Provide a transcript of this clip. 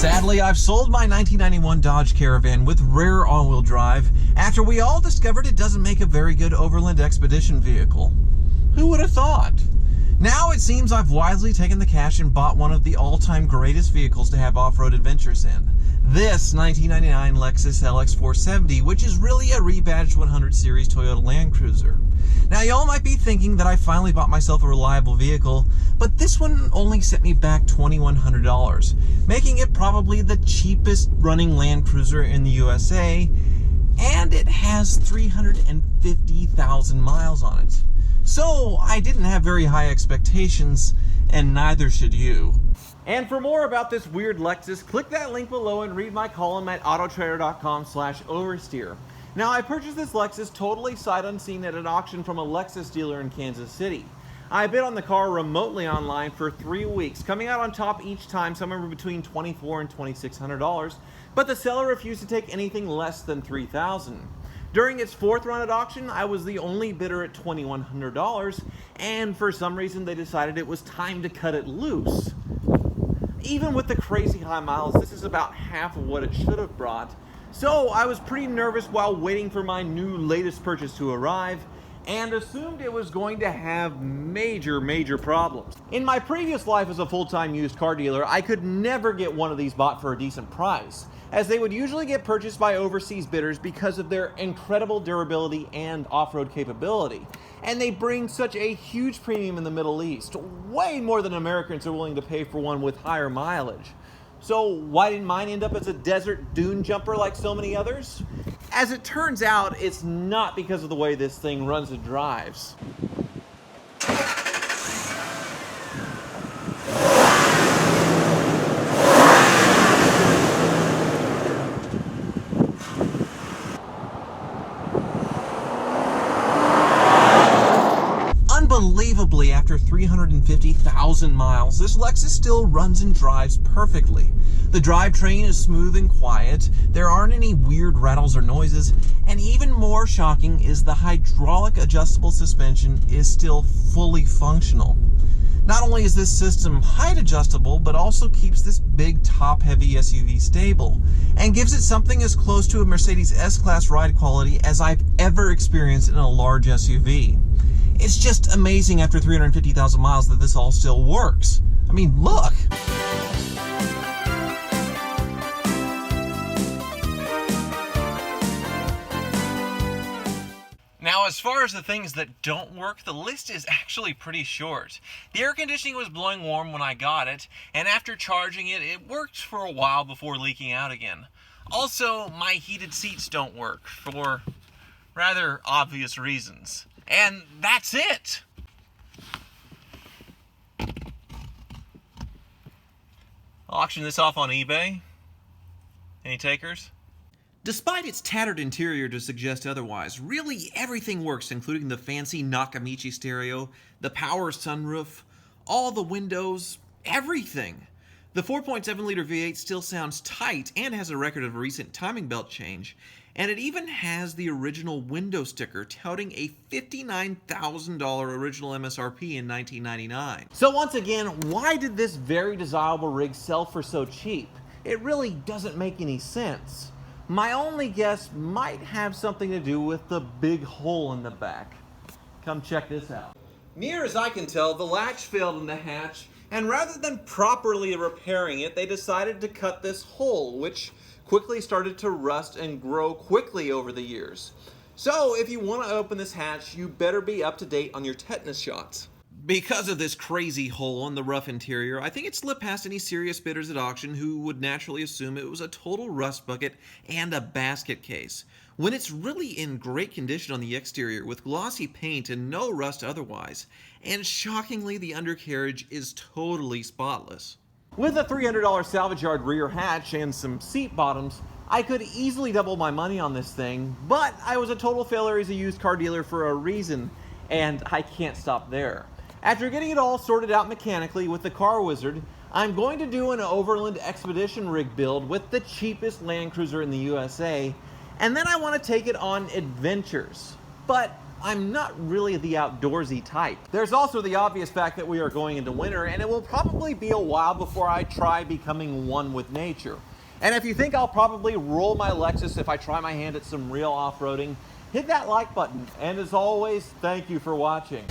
Sadly, I've sold my 1991 Dodge Caravan with rear all-wheel drive after we all discovered it doesn't make a very good overland expedition vehicle. Who would have thought? Now it seems I've wisely taken the cash and bought one of the all-time greatest vehicles to have off-road adventures in. This 1999 Lexus LX 470, which is really a rebadged 100 Series Toyota Land Cruiser. Now y'all might be thinking that I finally bought myself a reliable vehicle, but this one only set me back $2,100, making it probably the cheapest running Land Cruiser in the USA, and it has 350,000 miles on it. So I didn't have very high expectations, and neither should you. And for more about this weird Lexus, click that link below and read my column at autotrader.com/oversteer. Now, I purchased this Lexus totally sight unseen at an auction from a Lexus dealer in Kansas City. I bid on the car remotely online for 3 weeks, coming out on top each time somewhere between $2,400 and $2,600, but the seller refused to take anything less than $3,000. During its fourth run at auction, I was the only bidder at $2,100, and for some reason they decided it was time to cut it loose. Even with the crazy high miles, this is about half of what it should have brought. So I was pretty nervous while waiting for my new latest purchase to arrive, and assumed it was going to have major problems. In my previous life as a full-time used car dealer, I could never get one of these bought for a decent price, as they would usually get purchased by overseas bidders because of their incredible durability and off-road capability. And they bring such a huge premium in the Middle East, way more than Americans are willing to pay for one with higher mileage. So why didn't mine end up as a desert dune jumper like so many others? As it turns out, it's not because of the way this thing runs and drives. Unbelievably, after 350,000 miles, this Lexus still runs and drives perfectly. The drivetrain is smooth and quiet, there aren't any weird rattles or noises, and even more shocking is the hydraulic adjustable suspension is still fully functional. Not only is this system height adjustable, but also keeps this big top-heavy SUV stable, and gives it something as close to a Mercedes S-Class ride quality as I've ever experienced in a large SUV. It's just amazing after 350,000 miles that this all still works. I mean, look! Now, as far as the things that don't work, the list is actually pretty short. The air conditioning was blowing warm when I got it, and after charging it, it worked for a while before leaking out again. Also, my heated seats don't work, for rather obvious reasons. And that's it! I'll auction this off on eBay. Any takers? Despite its tattered interior to suggest otherwise, really everything works, including the fancy Nakamichi stereo, the power sunroof, all the windows, everything. The 4.7-liter V8 still sounds tight and has a record of a recent timing belt change, and it even has the original window sticker touting a $59,000 original MSRP in 1999. So once again, why did this very desirable rig sell for so cheap? It really doesn't make any sense. My only guess might have something to do with the big hole in the back. Come check this out. Near as I can tell, the latch failed in the hatch, and rather than properly repairing it, they decided to cut this hole, which quickly started to rust and grow quickly over the years. So if you want to open this hatch, you better be up to date on your tetanus shots. Because of this crazy hole in the rough interior, I think it slipped past any serious bidders at auction who would naturally assume it was a total rust bucket and a basket case, when it's really in great condition on the exterior with glossy paint and no rust otherwise, and shockingly the undercarriage is totally spotless. With a $300 salvage yard rear hatch and some seat bottoms, I could easily double my money on this thing, but I was a total failure as a used car dealer for a reason, and I can't stop there. After getting it all sorted out mechanically with the Car Wizard, I'm going to do an overland expedition rig build with the cheapest Land Cruiser in the USA, and then I want to take it on adventures. but I'm not really the outdoorsy type. There's also the obvious fact that we are going into winter, and it will probably be a while before I try becoming one with nature. And if you think I'll probably roll my Lexus if I try my hand at some real off-roading, hit that like button. And as always, thank you for watching.